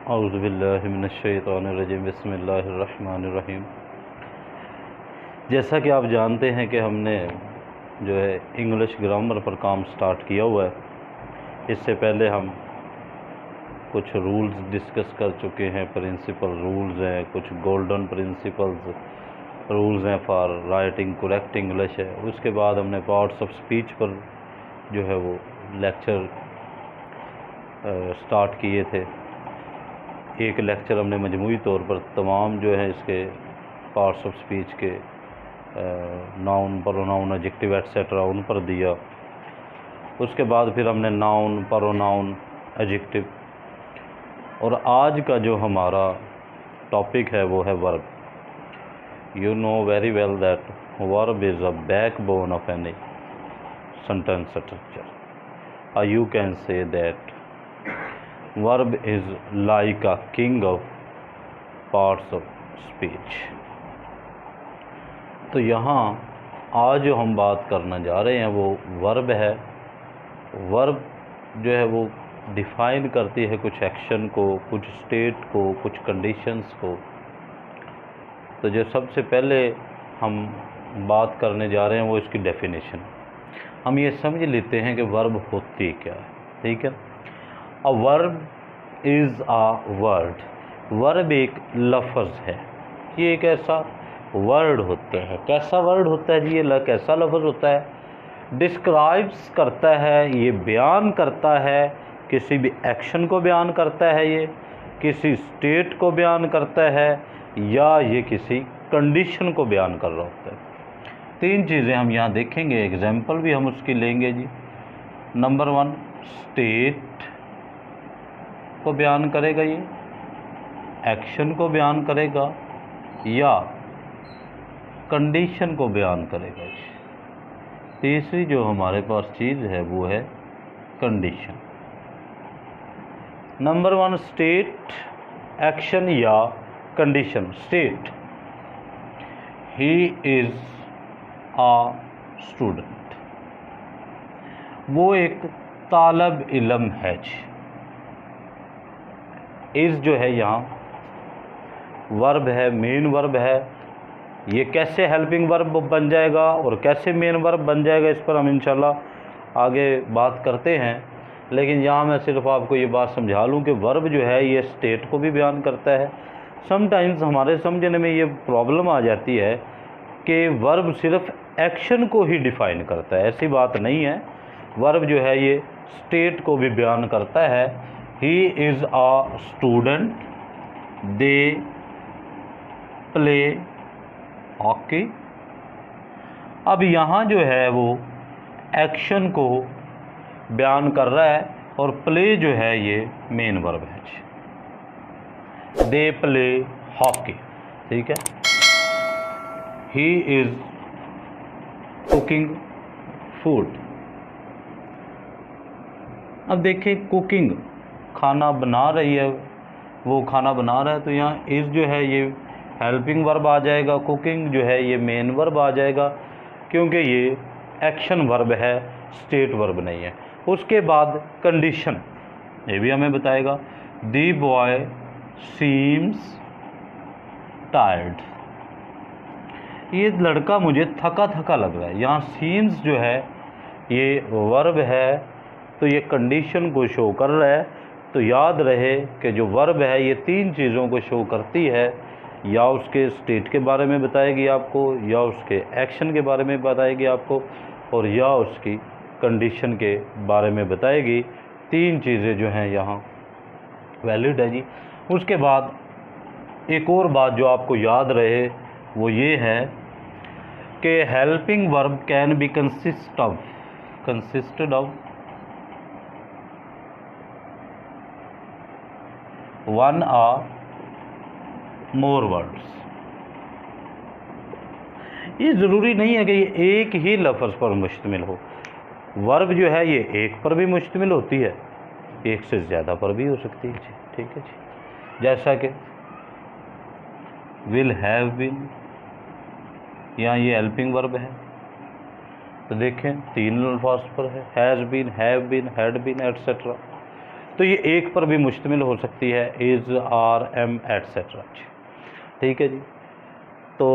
औज़ुबिल्लाहिमिनश्शैतानिर्रजीम बिस्मिल्लाहिर्रहमानिर्रहीम। जैसा कि आप जानते हैं कि हमने जो है इंग्लिश ग्रामर पर काम स्टार्ट किया हुआ है। इससे पहले हम कुछ रूल्स डिस्कस कर चुके हैं, प्रिंसिपल रूल्स हैं, कुछ गोल्डन प्रिंसिपल्स रूल्स हैं फॉर राइटिंग करेक्ट इंग्लिश है। उसके बाद हमने पार्ट्स ऑफ स्पीच पर जो है वो लेक्चर स्टार्ट किए थे। एक लेक्चर हमने मजमूई तौर पर तमाम जो है इसके पार्ट्स ऑफ स्पीच के नाउन, प्रोनाउन, एडजेक्टिव एटसेट्रा उन पर दिया। उसके बाद फिर हमने नाउन, प्रोनाउन, एडजेक्टिव, और आज का जो हमारा टॉपिक है वो है verb. You know very well that verb is a backbone of any sentence structure. You can say that verb is like a king of parts of speech। तो यहाँ आज जो हम बात करना जा रहे हैं वो वर्ब है। वर्ब जो है वो डिफ़ाइन करती है कुछ एक्शन को, कुछ स्टेट को, कुछ कंडीशंस को। तो जो सबसे पहले हम बात करने जा रहे हैं वो इसकी डेफिनेशन। हम ये समझ लेते हैं कि वर्ब होती क्या है, ठीक है। A verb is a word. Verb एक लफ्ज़ है। ये एक ऐसा वर्ड होता है। कैसा वर्ड होता है जी? ये कैसा लफ्ज़ होता है? डिस्क्राइब्स करता है, ये बयान करता है, किसी भी एक्शन को बयान करता है, ये किसी स्टेट को बयान करता है, या ये किसी कंडीशन को बयान कर रहा होता है। तीन चीज़ें हम यहाँ देखेंगे, एग्जाम्पल भी हम उसकी लेंगे जी। नंबर 1, स्टेट को बयान करेगा, ये एक्शन को बयान करेगा, या कंडीशन को बयान करेगा। तीसरी जो हमारे पास चीज़ है वो है कंडीशन। नंबर 1, स्टेट, एक्शन या condition. State, he is a student. वो एक तालब इल्म है। इज़ जो है यहाँ वर्ब है, मेन वर्ब है। ये कैसे हेल्पिंग वर्ब बन जाएगा और कैसे मेन वर्ब बन जाएगा, इस पर हम इंशाल्लाह आगे बात करते हैं। लेकिन यहाँ मैं सिर्फ आपको ये बात समझा लूँ कि वर्ब जो है ये स्टेट को भी बयान करता है। समटाइम्स हमारे समझने में ये प्रॉब्लम आ जाती है कि वर्ब सिर्फ एक्शन को ही डिफ़ाइन करता है। ऐसी बात नहीं है। वर्ब जो है ये स्टेट को भी बयान करता है। He is a student, they play hockey. अब यहाँ जो है वो एक्शन को बयान कर रहा है और प्ले जो है ये मेन वर्ब है। दे प्ले हॉकी, ठीक है। He is cooking food. अब देखें, कुकिंग खाना बना रही है, वो खाना बना रहा है, तो यहाँ इज़ जो है ये हेल्पिंग वर्ब आ जाएगा, कुकिंग जो है ये मेन वर्ब आ जाएगा, क्योंकि ये एक्शन वर्ब है, स्टेट वर्ब नहीं है। उसके बाद कंडीशन, ये भी हमें बताएगा। दी बॉय सीम्स टायर्ड। ये लड़का मुझे थका थका लग रहा है। यहाँ सीम्स जो है ये वर्ब है, तो ये कंडीशन को शो कर रहा है। तो याद रहे कि जो वर्ब है ये तीन चीज़ों को शो करती है, या उसके स्टेट के बारे में बताएगी आपको, या उसके एक्शन के बारे में बताएगी आपको, और या उसकी कंडीशन के बारे में बताएगी। तीन चीज़ें जो हैं यहाँ वैलिड है जी। उसके बाद एक और बात जो आपको याद रहे वो ये है कि helping verb can be consisted of one or more words. ये ज़रूरी नहीं है कि ये एक ही लफ्ज़ पर मुश्तमिल हो। वर्ब जो है ये एक पर भी मुश्तमिल होती है, एक से ज़्यादा पर भी हो सकती है जी, ठीक है जी। जैसा कि विल हैव बीन, यहाँ ये हेल्पिंग वर्ब है, तो देखें तीन अल्फाज पर है, has been, have been, had been, etcetera. तो ये एक पर भी मुश्तमिल हो सकती है, इज़, आर, एम, एट्सेट्रा। ठीक है जी। तो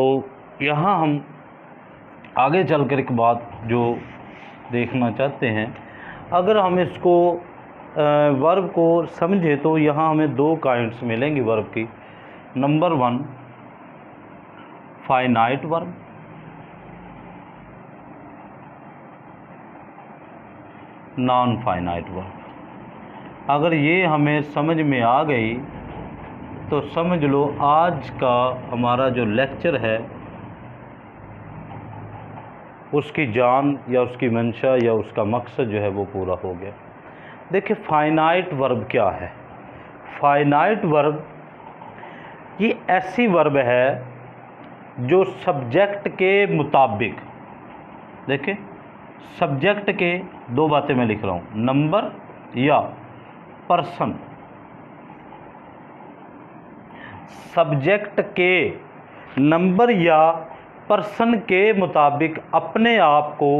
यहाँ हम आगे चलकर एक बात जो देखना चाहते हैं, अगर हम इसको वर्ब को समझे तो यहाँ हमें दो काइंड्स मिलेंगी वर्ब की। Number 1 finite verb, non finite verb. अगर ये हमें समझ में आ गई तो समझ लो आज का हमारा जो लेक्चर है उसकी जान या उसकी मंशा या उसका मकसद जो है वो पूरा हो गया। देखिए फाइनाइट वर्ब क्या है। फाइनाइट वर्ब ये ऐसी वर्ब है जो सब्जेक्ट के मुताबिक, देखिए सब्जेक्ट के दो बातें मैं लिख रहा हूँ, नंबर या पर्सन, सब्जेक्ट के नंबर या पर्सन के मुताबिक अपने आप को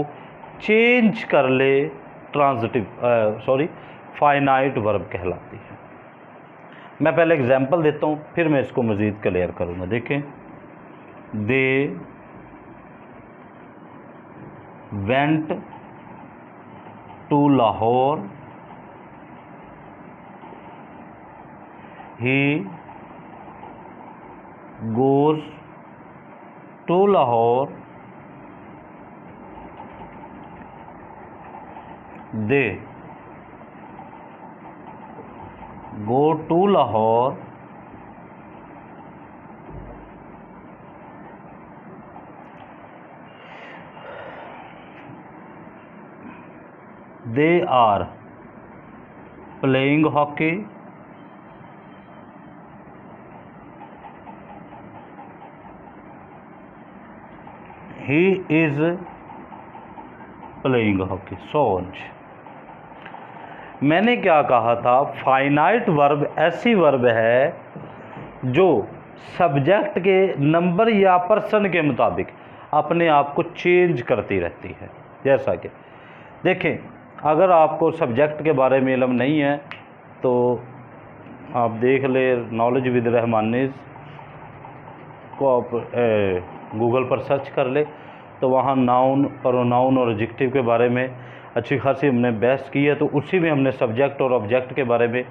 चेंज कर ले, ट्रांजिटिव फाइनाइट वर्ब कहलाती है। मैं पहले एग्जांपल देता हूँ फिर मैं इसको मज़ीद क्लियर करूँगा। देखें, they went to Lahore, he goes to Lahore, they go to Lahore, they are playing hockey, he is playing hockey, so on। मैंने क्या कहा था, फाइनाइट वर्ब ऐसी वर्ब है जो सब्जेक्ट के नंबर या पर्सन के मुताबिक अपने आप को चेंज करती रहती है। जैसा कि देखें, अगर आपको सब्जेक्ट के बारे में इल्म नहीं है तो आप देख ले, नॉलेज विद रहमानिज़ को आप गूगल पर सर्च कर ले तो वहाँ नाउन, प्रोनाउन और एडजेक्टिव के बारे में अच्छी खासी हमने बहस की है। तो उसी में हमने सब्जेक्ट और ऑब्जेक्ट के बारे में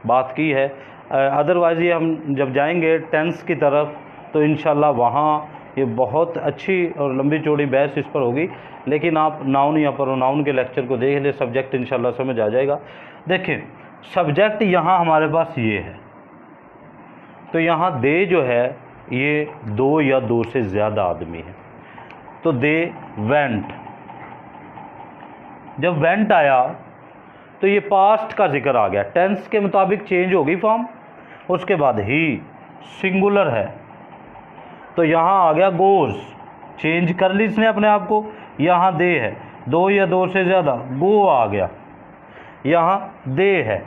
बात की है। अदरवाइज़ ये हम जब जाएंगे टेंस की तरफ तो इंशाल्लाह वहाँ ये बहुत अच्छी और लंबी चौड़ी बहस इस पर होगी। लेकिन आप नाउन या प्रोनाउन के लेक्चर को देख ले, सब्जेक्ट इंशाल्लाह समझ आ जाएगा। देखें, सब्जेक्ट यहाँ हमारे पास ये है, तो यहाँ दे जो है ये दो या दो से ज़्यादा आदमी है। तो दे वेंट, जब वेंट आया तो ये पास्ट का जिक्र आ गया, टेंस के मुताबिक चेंज होगी फॉर्म। उसके बाद ही सिंगुलर है तो यहाँ आ गया गोज़, चेंज कर ली इसने अपने आप को। यहाँ दे है, दो या दो से ज़्यादा, गो आ गया। यहाँ दे है,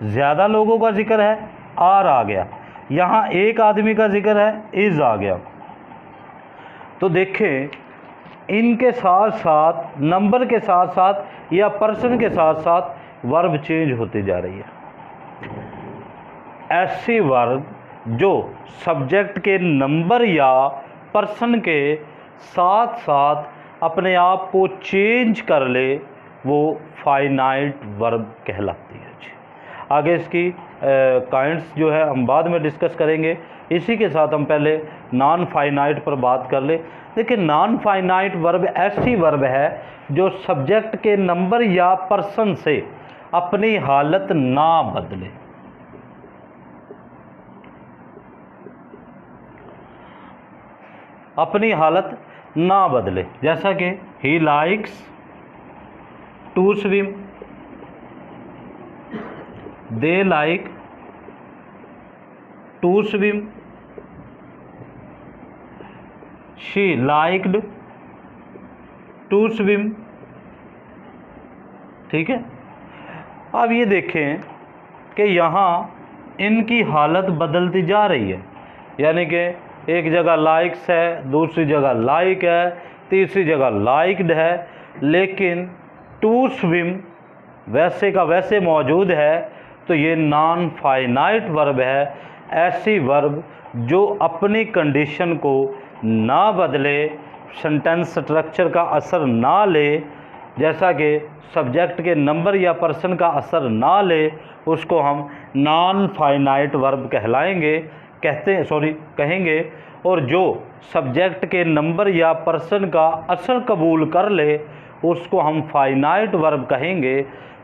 ज़्यादा लोगों का जिक्र है, आर आ गया। यहाँ एक आदमी का जिक्र है, इज़ आ गया। तो देखें, इनके साथ साथ, नंबर के साथ साथ या पर्सन के साथ साथ वर्ब चेंज होती जा रही है। ऐसी वर्ब जो सब्जेक्ट के नंबर या पर्सन के साथ साथ अपने आप को चेंज कर ले वो फाइनाइट वर्ब कहलाती है। आगे इसकी काइंड्स जो है हम बाद में डिस्कस करेंगे। इसी के साथ हम पहले नॉन फाइनाइट पर बात कर ले। देखिए, नॉन फाइनाइट वर्ब ऐसी वर्ब है जो सब्जेक्ट के नंबर या पर्सन से अपनी हालत ना बदले। अपनी हालत ना बदले, जैसा कि he likes to swim, they like to swim, she liked to swim. ठीक है, अब ये देखें कि यहाँ इनकी हालत बदलती जा रही है, यानी कि एक जगह लाइक्स है, दूसरी जगह लाइक है, तीसरी जगह लाइक्ड है, लेकिन टू स्विम वैसे का वैसे मौजूद है, तो ये नॉन फाइनाइट वर्ब है। ऐसी वर्ब जो अपनी कंडीशन को ना बदले, सेंटेंस स्ट्रक्चर का असर ना ले, जैसा कि सब्जेक्ट के नंबर या पर्सन का असर ना ले, उसको हम नॉन फाइनाइट वर्ब कहेंगे। और जो सब्जेक्ट के नंबर या पर्सन का असर कबूल कर ले, उसको हम फाइनाइट वर्ब कहेंगे।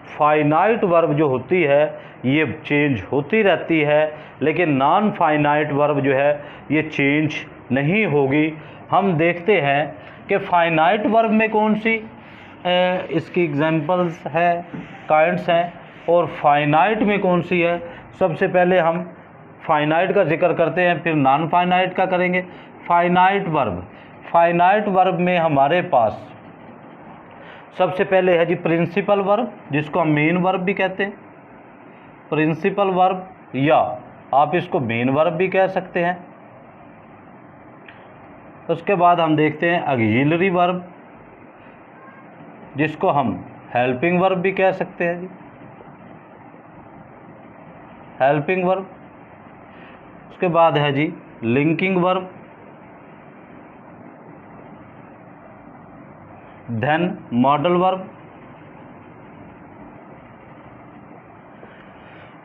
फाइनाइट वर्ब जो होती है ये चेंज होती रहती है, लेकिन नॉन फाइनाइट वर्ब जो है ये चेंज नहीं होगी। हम देखते हैं कि फाइनाइट वर्ब में कौन सी इसकी एग्जांपल्स है, काइंड्स हैं, और फाइनाइट में कौन सी है। सबसे पहले हम फाइनाइट का जिक्र करते हैं, फिर नॉन फाइनाइट का करेंगे। फाइनाइट वर्ब में हमारे पास सबसे पहले है जी प्रिंसिपल वर्ब, जिसको हम मेन वर्ब भी कहते हैं। प्रिंसिपल वर्ब, या आप इसको मेन वर्ब भी कह सकते हैं। उसके बाद हम देखते हैं ऑक्सिलरी वर्ब, जिसको हम हेल्पिंग वर्ब भी कह सकते हैं जी, हेल्पिंग वर्ब। उसके बाद है जी linking verb, then modal verb.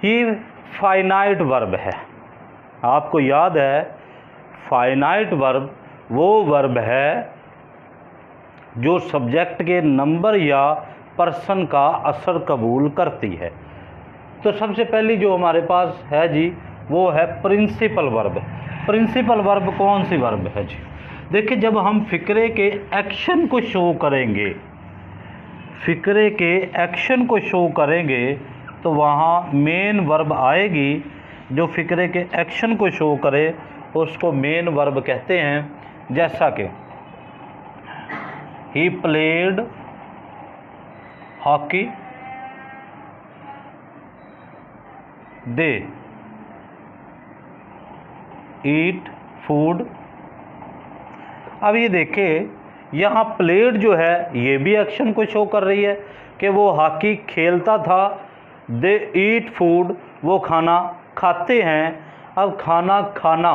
ये फाइनाइट वर्ब है। आपको याद है फाइनाइट वर्ब वो वर्ब है जो सब्जेक्ट के नंबर या पर्सन का असर कबूल करती है। तो सबसे पहली जो हमारे पास है जी वो है प्रिंसिपल वर्ब। प्रिंसिपल वर्ब कौन सी वर्ब है जी? देखिए, जब हम फ़िक्रे के एक्शन को शो करेंगे, फ़िक्रे के एक्शन को शो करेंगे तो वहाँ मेन वर्ब आएगी। जो फ़िक्रे के एक्शन को शो करे उसको मेन वर्ब कहते हैं। जैसा कि he played hockey, they eat food. अब ये देखिए, यहाँ प्लेड जो है ये भी एक्शन को शो कर रही है कि वो हॉकी खेलता था। दे ईट फूड, वो खाना खाते हैं। अब खाना खाना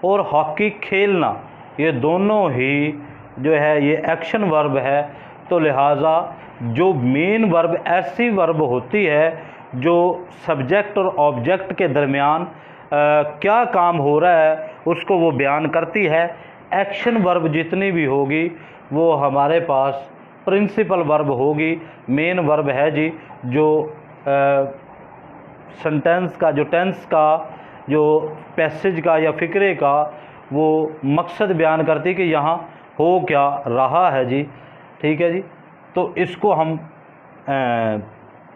और हॉकी खेलना ये दोनों ही जो है ये एक्शन वर्ब है। तो लिहाजा जो मेन वर्ब ऐसी वर्ब होती है जो सब्जेक्ट और ऑब्जेक्ट के दरमियान क्या काम हो रहा है उसको वो बयान करती है। एक्शन वर्ब जितनी भी होगी वो हमारे पास प्रिंसिपल वर्ब होगी। मेन वर्ब है जी जो सेंटेंस का, जो टेंस का, जो पैसेज का या फ़िक्रे का वो मकसद बयान करती कि यहाँ हो क्या रहा है जी। ठीक है जी, तो इसको हम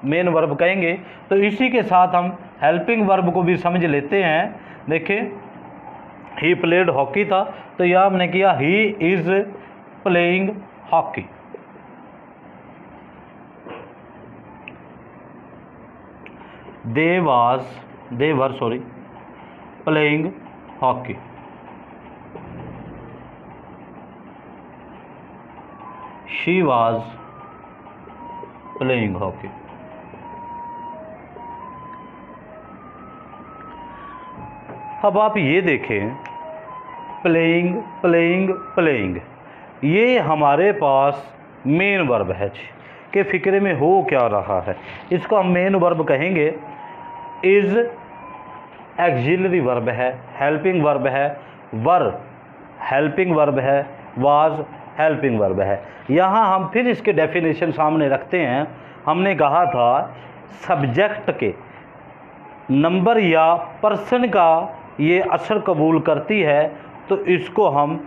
मेन वर्ब कहेंगे। तो इसी के साथ हम हेल्पिंग वर्ब को भी समझ लेते हैं। देखिए, ही प्लेड हॉकी था, तो यह हमने किया he is playing hockey. they were playing hockey। she was playing hockey। अब आप ये देखें, प्लेइंग प्लेइंग प्लेइंग, ये हमारे पास मेन वर्ब है कि फ़िक्रे में हो क्या रहा है। इसको हम मेन वर्ब कहेंगे। इज़ ऑक्सिलरी वर्ब है, हेल्पिंग वर्ब है, वर हेल्पिंग वर्ब है, वाज हेल्पिंग वर्ब है। यहाँ हम फिर इसके डेफिनेशन सामने रखते हैं। हमने कहा था सब्जेक्ट के नंबर या पर्सन का ये असर कबूल करती है, तो इसको हम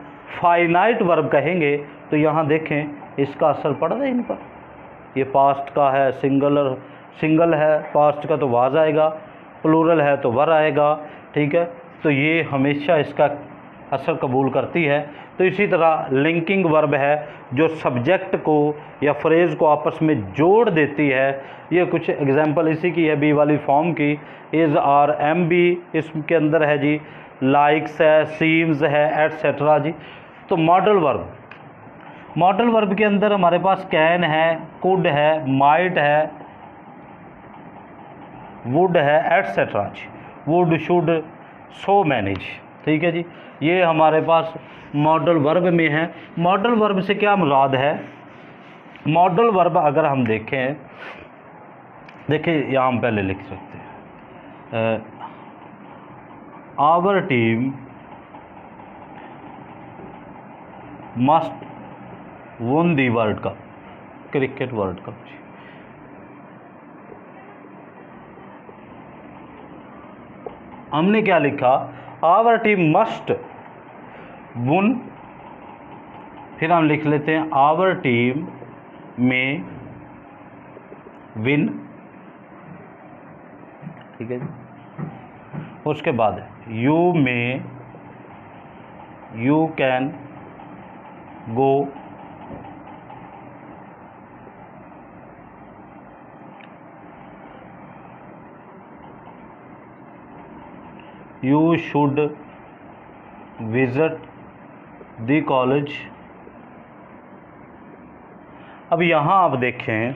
फाइनाइट वर्ब कहेंगे। तो यहाँ देखें इसका असर पड़ रहा है इन पर। ये पास्ट का है, सिंगल है, पास्ट का तो वाज आएगा, प्लूरल है तो वर आएगा। ठीक है, तो ये हमेशा इसका असर कबूल करती है। तो इसी तरह लिंकिंग वर्ब है जो सब्जेक्ट को या फ्रेज़ को आपस में जोड़ देती है। ये कुछ एग्जांपल इसी की है, बी वाली फॉर्म की। इज़ आर एम बी इसके अंदर है जी, लाइक्स है, सीम्स है, एट्सेट्रा जी। तो मॉडल वर्ब के अंदर हमारे पास कैन है, कुड है, माइट है, वुड है, एटसेट्रा जी, वुड, शुड, सो मैनेज। ठीक है जी, ये हमारे पास मॉडल वर्ब में है। मॉडल वर्ब से क्या मुराद है? मॉडल वर्ब अगर हम देखें, देखिए यहाँ हम पहले लिख सकते हैं our team must won the world cup, cricket world cup. हमने क्या लिखा? आवर टीम मस्ट won, फिर हम लिख लेते हैं आवर टीम में विन। ठीक है जी, उसके बाद you can go, you should visit the college. अब यहाँ आप देखें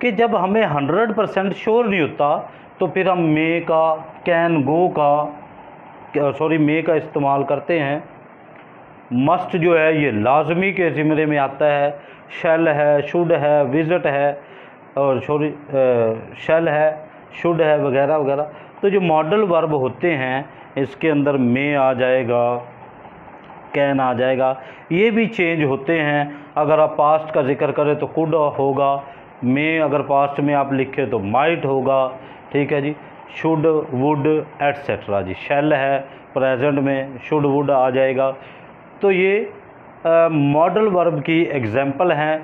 कि जब हमें 100% श्योर नहीं होता तो फिर हम मे का, कैन गो का, सॉरी मे का इस्तेमाल करते हैं। मस्ट जो है ये लाजमी के ज़िम्मे में आता है, शैल है, शुड है, विजिट है, और सॉरी शैल है, शुड है, वगैरह वगैरह। तो जो मॉडल वर्ब होते हैं इसके अंदर मे आ जाएगा, कैन आ जाएगा, ये भी चेंज होते हैं। अगर आप पास्ट का जिक्र करें तो कुड होगा, मे अगर पास्ट में आप लिखें तो माइट होगा। ठीक है जी, शुड, वुड, एटसेट्रा जी। शैल है प्रेजेंट में, शुड, वुड आ जाएगा। तो ये मॉडल वर्ब की एग्जाम्पल हैं।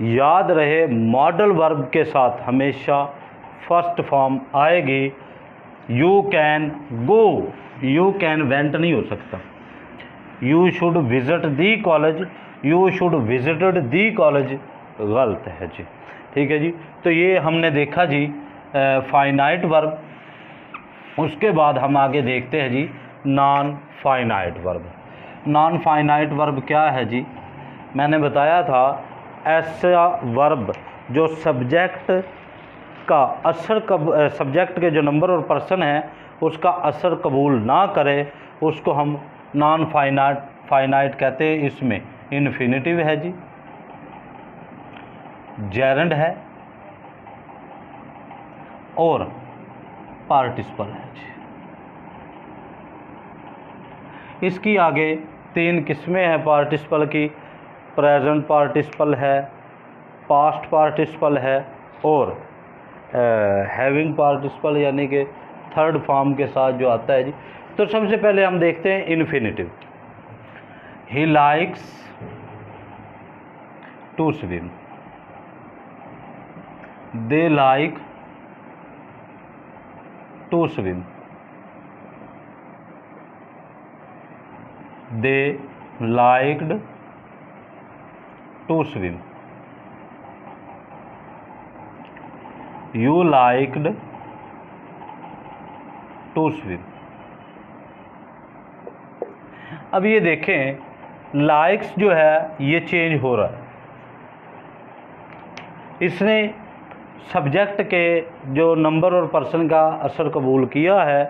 याद रहे मॉडल वर्ब के साथ हमेशा फर्स्ट फॉर्म आएगी। You can go, you can went नहीं हो सकता। You should visit the college, you should visited the college गलत है जी। ठीक है जी, तो ये हमने देखा जी फाइनाइट वर्ब। उसके बाद हम आगे देखते हैं जी non finite verb. Non finite verb क्या है जी? मैंने बताया था ऐसा वर्ब जो सब्जेक्ट का असर सब्जेक्ट के जो नंबर और पर्सन है उसका असर कबूल ना करे, उसको हम नॉन फाइनाइट कहते हैं। इसमें इन्फिनिटिव है जी, जेरेंड है और पार्टिसिपल है जी। इसकी आगे 3 किस्में हैं पार्टिसिपल की। प्रेजेंट पार्टिसिपल है, पास्ट पार्टिसिपल है और हैविंग पार्टिसिपल, यानी कि थर्ड फॉर्म के साथ जो आता है जी। तो सबसे पहले हम देखते हैं infinitive. He likes to swim, they like to swim, they liked to swim, you liked to swim. अब ये देखें लाइक्स जो है ये चेंज हो रहा है। इसने सब्जेक्ट के जो नंबर और पर्सन का असर कबूल किया है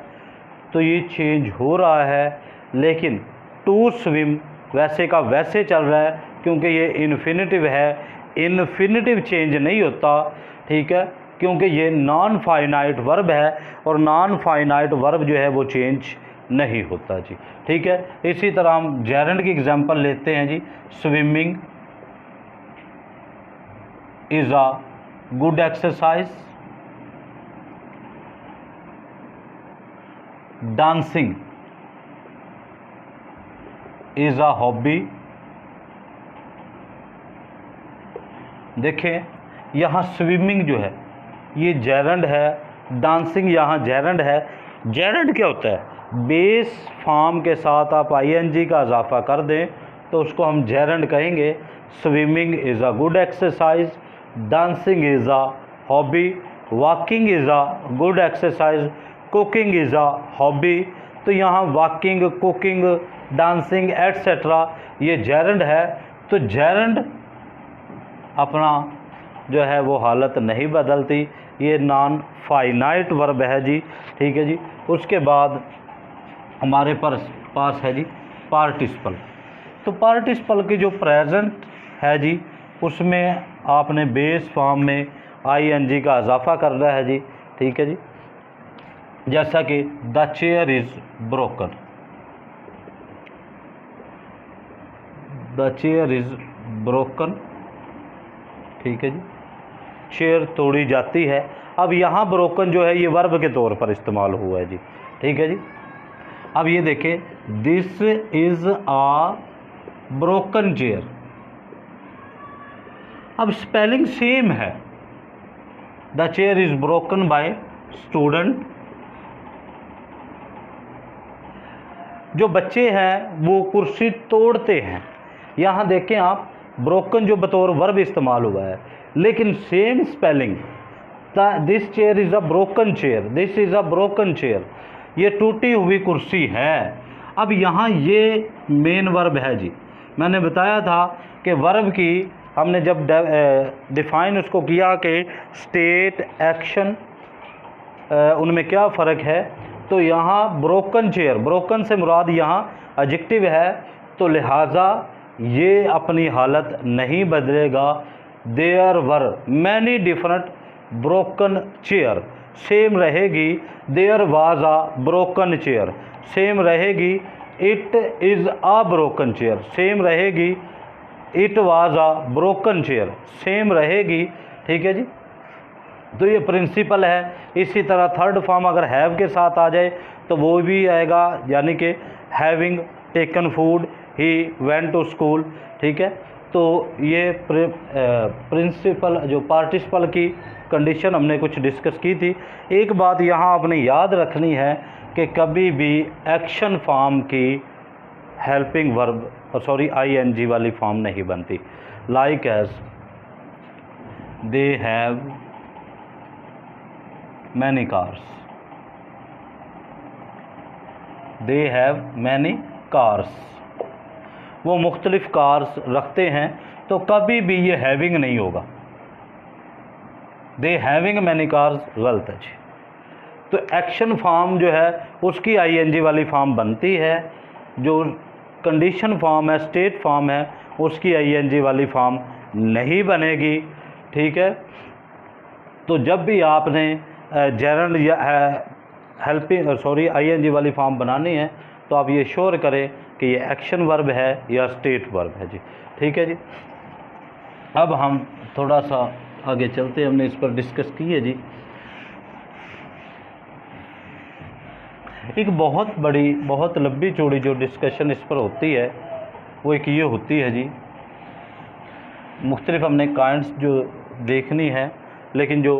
तो ये चेंज हो रहा है, लेकिन टू स्विम वैसे का वैसे चल रहा है क्योंकि ये इन्फिनिटिव है। इन्फिनिटिव चेंज नहीं होता, ठीक है, क्योंकि ये नॉन फाइनाइट वर्ब है और नॉन फाइनाइट वर्ब जो है वो चेंज नहीं होता जी। ठीक है, इसी तरह हम जेरेंड की एग्जांपल लेते हैं जी। Swimming is a good exercise, dancing is a hobby. देखें यहाँ स्विमिंग जो है ये जेरेंड है, डांसिंग यहाँ जेरेंड है। जेरेंड क्या होता है? बेस फॉर्म के साथ आप आईएनजी का इजाफा कर दें तो उसको हम जेरेंड कहेंगे। Swimming is a good exercise, dancing is a hobby, walking is a good exercise, cooking is a hobby. तो यहाँ वॉकिंग, कुकिंग, डांसिंग एटसेट्रा ये जेरेंड है। तो जेरेंड अपना जो है वो हालत नहीं बदलती, ये नॉन फाइनाइट वर्ब है जी। ठीक है जी। उसके बाद हमारे पास है जी पार्टिसिपल। तो पार्टिसिपल की जो प्रेजेंट है जी, उसमें आपने बेस फॉर्म में आईएनजी का इजाफा करना है जी। ठीक है जी। जैसा कि the chair is broken, the chair is broken. ठीक है जी, चेयर तोड़ी जाती है। अब यहाँ ब्रोकन जो है ये वर्ब के तौर पर इस्तेमाल हुआ है जी। ठीक है जी। अब ये देखें, this is a broken chair. अब स्पेलिंग सेम है, the chair is broken by student. जो बच्चे हैं वो कुर्सी तोड़ते हैं। यहाँ देखें आप, ब्रोकन जो बतौर वर्ब इस्तेमाल हुआ है, लेकिन same spelling, this chair is a broken chair, this is a broken chair, ये टूटी हुई कुर्सी है। अब यहाँ ये मेन वर्ब है जी। मैंने बताया था कि वर्ब की हमने जब डिफ़ाइन उसको किया कि स्टेट एक्शन उनमें क्या फ़र्क है, तो यहाँ ब्रोकन चेयर, ब्रोकन से मुराद यहाँ एडजेक्टिव है, तो लिहाजा ये अपनी हालत नहीं बदलेगा। There were many different broken chair, same रहेगी। There was a broken chair, same रहेगी। It is a broken chair, same रहेगी। It was a broken chair, same रहेगी। ठीक है जी। तो ये प्रिंसिपल है। इसी तरह थर्ड फॉर्म अगर हैव के साथ आ जाए तो वो भी आएगा, यानी कि having taken food, he went to school. ठीक है। तो ये प्रिंसिपल जो पार्टिसिपल की कंडीशन हमने कुछ डिस्कस की थी। एक बात यहाँ आपने याद रखनी है कि कभी भी एक्शन फॉर्म की हेल्पिंग वर्ब आईएनजी वाली फॉर्म नहीं बनती। Like as they have many cars, they have many cars, वो मुख्तलिफ कार्स रखते हैं, तो कभी भी ये हैविंग नहीं होगा। दे हैविंग मैनी कार्स गलत है जी। तो एक्शन फॉर्म जो है उसकी आईएनजी वाली फॉर्म बनती है, जो कंडीशन फॉर्म है, स्टेट फॉर्म है, उसकी आईएनजी वाली फॉर्म नहीं बनेगी। ठीक है। तो जब भी आपने जेरंड या हेल्पिंग आईएनजी वाली फॉर्म बनानी है, तो आप ये श्योर करें कि ये एक्शन वर्ब है या स्टेट वर्ब है जी। ठीक है जी। अब हम थोड़ा सा आगे चलते हैं, हमने इस पर डिस्कस की है जी। एक बहुत बड़ी, बहुत लंबी चौड़ी जो डिस्कशन इस पर होती है वो एक ये होती है जी, मुख्तलिफ हमने काइंड्स जो देखनी है, लेकिन जो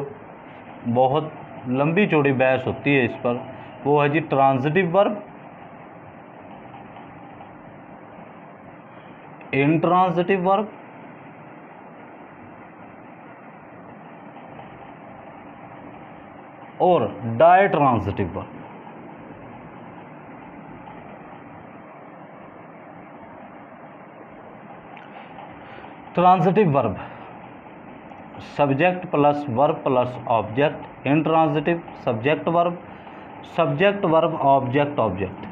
बहुत लंबी चौड़ी बहस होती है इस पर, वो है जी ट्रांजिटिव वर्ब, इंट्रांजिटिव वर्ब और ditransitive verb. Transitive verb subject plus verb plus object, intransitive subject verb object object.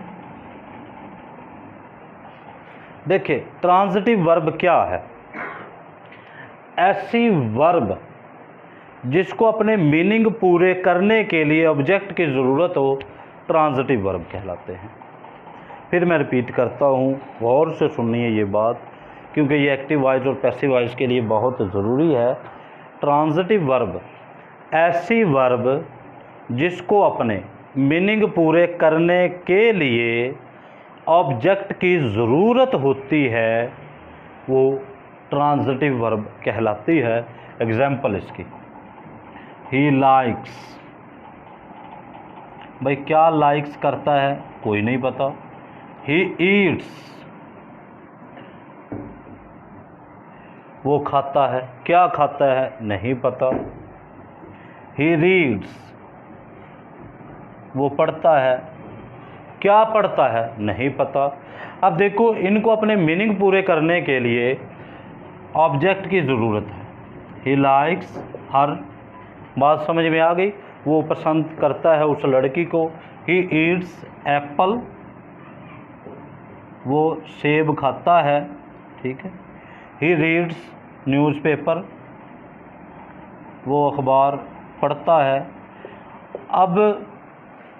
देखिए ट्रांजिटिव वर्ब क्या है? ऐसी वर्ब जिसको अपने मीनिंग पूरे करने के लिए ऑब्जेक्ट की ज़रूरत हो, ट्रांजिटिव वर्ब कहलाते हैं। फिर मैं रिपीट करता हूँ, गौर से सुनिए ये बात, क्योंकि ये एक्टिव वॉइस और पैसिव वॉइस के लिए बहुत ज़रूरी है। ट्रांजिटिव वर्ब ऐसी वर्ब जिसको अपने मीनिंग पूरे करने के लिए ऑब्जेक्ट की ज़रूरत होती है, वो ट्रांजिटिव वर्ब कहलाती है। एग्जाम्पल इसकी, ही लाइक्स, भाई क्या लाइक्स करता है कोई नहीं पता। ही ईट्स, वो खाता है, क्या खाता है नहीं पता। ही रीड्स, वो पढ़ता है, क्या पढ़ता है नहीं पता। अब देखो, इनको अपने मीनिंग पूरे करने के लिए ऑब्जेक्ट की ज़रूरत है। ही लाइक्स हर, बात समझ में आ गई, वो पसंद करता है उस लड़की को। ही ईट्स एप्पल, वो सेब खाता है, ठीक है। ही रीड्स न्यूज़पेपर, वो अखबार पढ़ता है। अब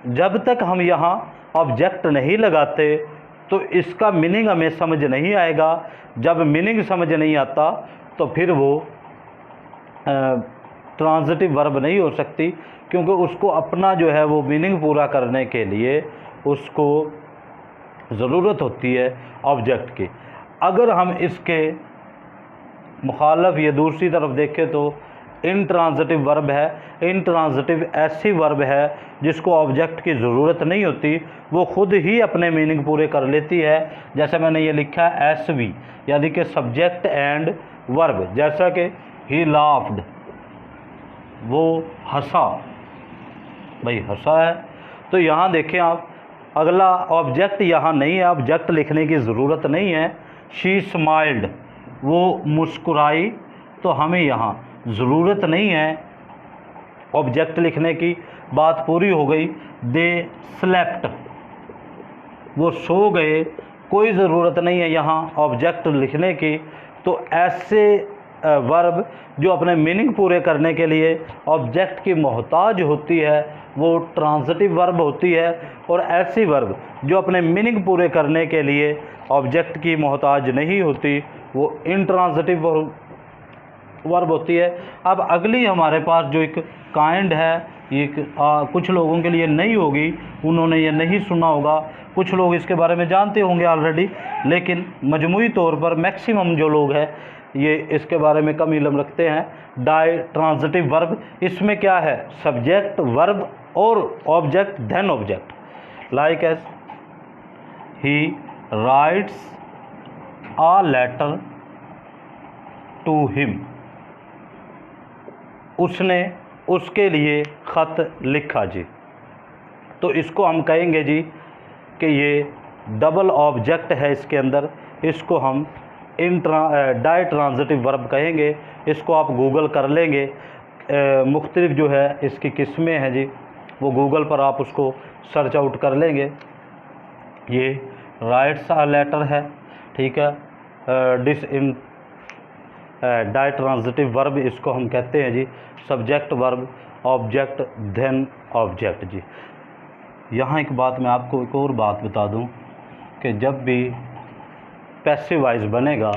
जब तक हम यहाँ ऑब्जेक्ट नहीं लगाते तो इसका मीनिंग हमें समझ नहीं आएगा। जब मीनिंग समझ नहीं आता तो फिर वो ट्रांजिटिव वर्ब नहीं हो सकती, क्योंकि उसको अपना जो है वो मीनिंग पूरा करने के लिए उसको ज़रूरत होती है ऑब्जेक्ट की। अगर हम इसके मुखालफ या दूसरी तरफ देखें तो इंट्रांजिटिव वर्ब है। इंट्रांजिटिव ऐसी वर्ब है जिसको ऑब्जेक्ट की ज़रूरत नहीं होती, वो खुद ही अपने मीनिंग पूरे कर लेती है। जैसे मैंने ये लिखा है SV, यानी कि सब्जेक्ट एंड वर्ब। जैसा कि ही लाफ्ड, वो हंसा, भाई हंसा है। तो यहाँ देखें आप, अगला ऑब्जेक्ट यहाँ नहीं है, ऑब्जेक्ट लिखने की ज़रूरत नहीं है। शी स्माइल्ड, वो मुस्कुराई, तो हमें यहाँ ज़रूरत नहीं है ऑब्जेक्ट लिखने की, बात पूरी हो गई। दे स्लेप्ट, वो सो गए, कोई ज़रूरत नहीं है यहाँ ऑब्जेक्ट लिखने की। तो ऐसे वर्ब जो अपने मीनिंग पूरे करने के लिए ऑब्जेक्ट की मोहताज होती है वो ट्रांजिटिव वर्ब होती है, और ऐसी वर्ब जो अपने मीनिंग पूरे करने के लिए ऑब्जेक्ट की मोहताज नहीं होती वो इंट्रांजिटिव वर्ब होती है। अब अगली हमारे पास जो एक काइंड है, ये कुछ लोगों के लिए नई होगी, उन्होंने ये नहीं सुना होगा, कुछ लोग इसके बारे में जानते होंगे ऑलरेडी, लेकिन मजमूई तौर पर मैक्सिमम जो लोग हैं ये इसके बारे में कम इल्म रखते हैं। डाई ट्रांजिटिव वर्ब, इसमें क्या है, सब्जेक्ट वर्ब और object then object. Like as he writes a letter to him, उसने उसके लिए ख़त लिखा जी। तो इसको हम कहेंगे जी कि ये डबल ऑब्जेक्ट है इसके अंदर, इसको हम डाई ट्रांजिटिव वर्ब कहेंगे। इसको आप गूगल कर लेंगे, मुख्तलिफ जो है इसकी किस्में हैं जी, वो गूगल पर आप उसको सर्च आउट कर लेंगे। ये राइट्स आ लेटर है, ठीक है। डाई ट्रांजिटिव वर्ब इसको हम कहते हैं जी, subject verb object then object जी। यहाँ एक बात मैं आपको एक और बात बता दूं कि जब भी पैसिव वाइज बनेगा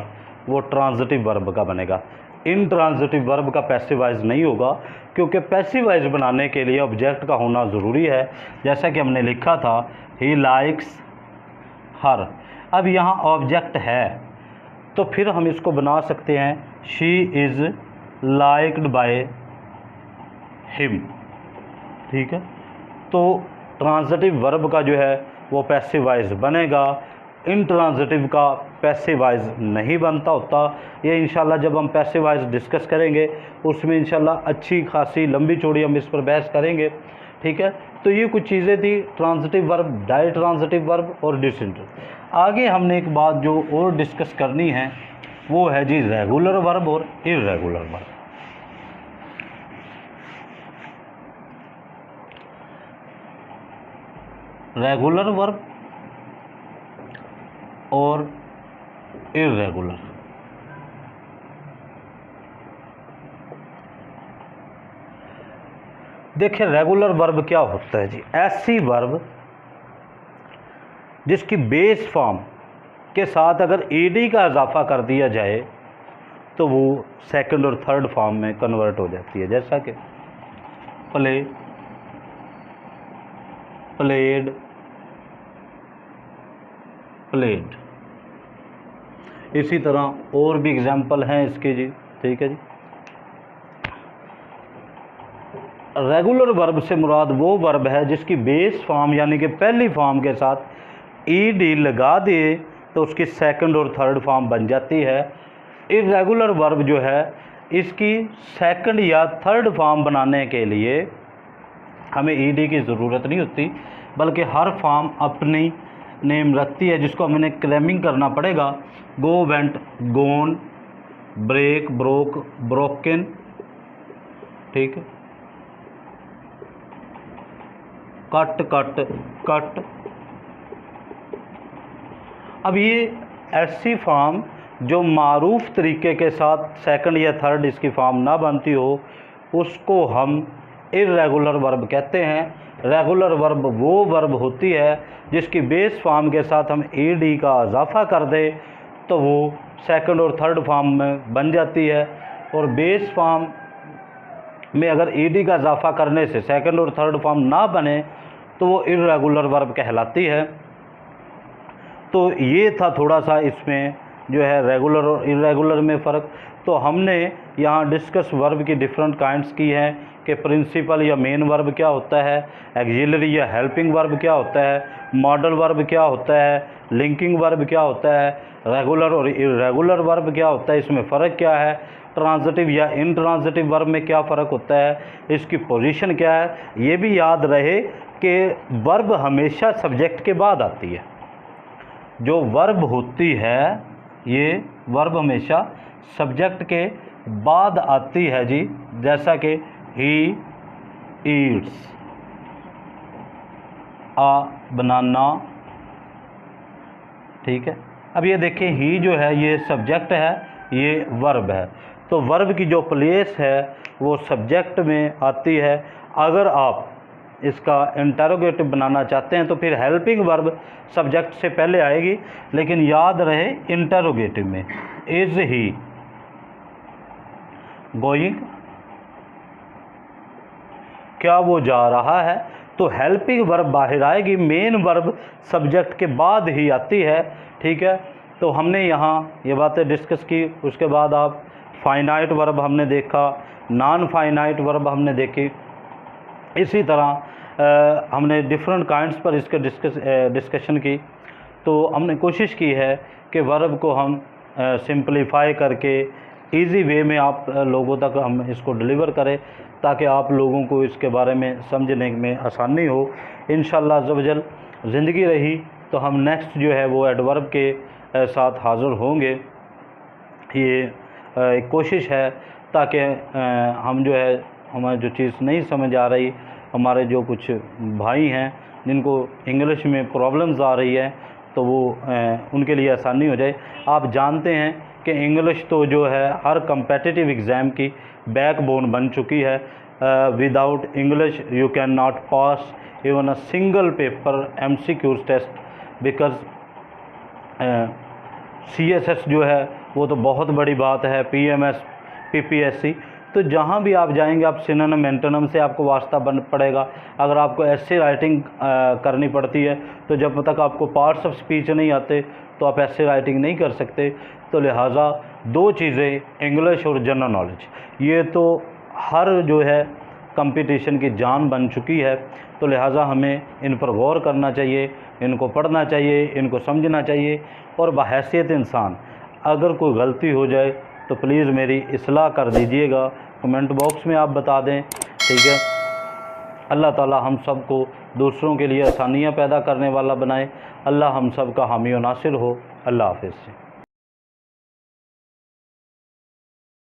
वो ट्रांजिटिव वर्ब का बनेगा, इंट्रांजिटिव वर्ब का पैसिव वाइज नहीं होगा, क्योंकि पैसिव वाइज बनाने के लिए ऑब्जेक्ट का होना ज़रूरी है। जैसा कि हमने लिखा था ही लाइक्स हर, अब यहाँ ऑब्जेक्ट है तो फिर हम इसको बना सकते हैं she is liked by him, ठीक है। तो ट्रांजिटिव वर्ब का जो है वो पैसिव वाइज बनेगा, इंट्रांजिटिव का पैसिव वाइज नहीं बनता होता। ये इंशाल्लाह जब हम पैसिव वाइज डिस्कस करेंगे उसमें इंशाल्लाह अच्छी खासी लंबी चौड़ी हम इस पर बहस करेंगे, ठीक है। तो ये कुछ चीज़ें थी transitive verb, ditransitive verb और डिसइंट्रांजिटिव। आगे हमने एक बात जो और डिस्कस करनी है वो है जी रेगुलर वर्ब और इर्रेगुलर वर्ब। रेगुलर वर्ब और इर्रेगुलर। देखिए रेगुलर वर्ब क्या होता है जी, ऐसी वर्ब जिसकी बेस फॉर्म के साथ अगर ईडी का इजाफा कर दिया जाए तो वो सेकंड और थर्ड फॉर्म में कन्वर्ट हो जाती है। जैसा कि प्ले, प्लेड, प्लेड। इसी तरह और भी एग्जाम्पल हैं इसके जी, ठीक है जी। रेगुलर वर्ब से मुराद वो वर्ब है जिसकी बेस फॉर्म यानी कि पहली फॉर्म के साथ ईडी लगा दे तो उसकी सेकंड और थर्ड फॉर्म बन जाती है। इर्रेगुलर वर्ब जो है इसकी सेकंड या थर्ड फॉर्म बनाने के लिए हमें ईडी की ज़रूरत नहीं होती, बल्कि हर फॉर्म अपनी नेम रखती है जिसको हमें क्लेमिंग करना पड़ेगा। गो, वेंट, गोन, ब्रेक, ब्रोक, ब्रोकन, ठीक है, कट कट कट। अब ये ऐसी फॉर्म जो मारूफ तरीके के साथ सेकंड या थर्ड इसकी फॉर्म ना बनती हो, उसको हम इर्रेगुलर वर्ब कहते हैं। रेगुलर वर्ब वो वर्ब होती है जिसकी बेस फॉर्म के साथ हम ed का इजाफा कर दें तो वो सेकंड और थर्ड फॉर्म में बन जाती है, और बेस फॉर्म में अगर ed का इजाफा करने से सेकंड और थर्ड फॉर्म ना बने तो वो इर्रेगुलर वर्ब कहलाती है। तो ये था थोड़ा सा इसमें जो है रेगुलर और इर्रेगुलर में फ़र्क। तो हमने यहाँ डिस्कस वर्ब की डिफरेंट काइंड्स की हैं कि प्रिंसिपल या मेन वर्ब क्या होता है, एक्सिलरी या हेल्पिंग वर्ब क्या होता है, मॉडल वर्ब क्या होता है, लिंकिंग वर्ब क्या होता है, रेगुलर और इर्रेगुलर वर्ब क्या होता है, इसमें फ़र्क क्या है, ट्रांजिटिव या इनट्रांजिटिव वर्ब में क्या फ़र्क होता है, इसकी पोजीशन क्या है। ये भी याद रहे कि वर्ब हमेशा सब्जेक्ट के बाद आती है। जो वर्ब होती है ये वर्ब हमेशा सब्जेक्ट के बाद आती है जी, जैसा कि ही ईट्स, आ बनाना। ठीक है, अब ये देखिए ही जो है ये सब्जेक्ट है, ये वर्ब है। तो वर्ब की जो प्लेस है वो सब्जेक्ट में आती है। अगर आप इसका इंटरोगेटिव बनाना चाहते हैं तो फिर हेल्पिंग वर्ब सब्जेक्ट से पहले आएगी, लेकिन याद रहे इंटरोगेटिव में इज़ ही गोइंग, क्या वो जा रहा है, तो हेल्पिंग वर्ब बाहर आएगी, मेन वर्ब सब्जेक्ट के बाद ही आती है। ठीक है, तो हमने यहाँ ये बातें डिस्कस की। उसके बाद आप फाइनाइट वर्ब हमने देखा, नॉन फाइनाइट वर्ब हमने देखी। इसी तरह हमने डिफरेंट काइंड्स पर इसके डिस्कशन की। तो हमने कोशिश की है कि वर्ब को हम सिंपलीफाई करके इजी वे में आप लोगों तक हम इसको डिलीवर करें, ताकि आप लोगों को इसके बारे में समझने में आसानी हो। इंशाअल्लाह अज़्ज़ व जल ज़िंदगी रही तो हम नेक्स्ट जो है वो एडवर्ब के साथ हाज़िर होंगे। ये एक कोशिश है ताकि हम जो है हमें जो चीज़ नहीं समझ आ रही, हमारे जो कुछ भाई हैं जिनको इंग्लिश में प्रॉब्लम्स आ रही है, तो वो उनके लिए आसानी हो जाए। आप जानते हैं कि इंग्लिश तो जो है हर कम्पेटिटिव एग्ज़ाम की बैकबोन बन चुकी है। Without English you can not pass even a single paper MCQs test, because CSS जो है वो तो बहुत बड़ी बात है, PMS PPSC। तो जहाँ भी आप जाएंगे आप सिनोनिम एंटोनिम से आपको वास्ता बन पड़ेगा। अगर आपको ऐसे राइटिंग करनी पड़ती है तो जब तक आपको पार्ट्स ऑफ स्पीच नहीं आते तो आप ऐसे राइटिंग नहीं कर सकते। तो लिहाजा दो चीज़ें, इंग्लिश और जनरल नॉलेज, ये तो हर जो है कंपटीशन की जान बन चुकी है। तो लिहाजा हमें इन पर गौर करना चाहिए, इनको पढ़ना चाहिए, इनको समझना चाहिए। और बहैसियत इंसान अगर कोई गलती हो जाए तो प्लीज़ मेरी इस्लाह कर दीजिएगा, कमेंट बॉक्स में आप बता दें। ठीक है, अल्लाह ताला हम सब को दूसरों के लिए आसानियाँ पैदा करने वाला बनाए। अल्लाह हम सब का हामी और नासिर हो। अल्लाह हाफ़िज़।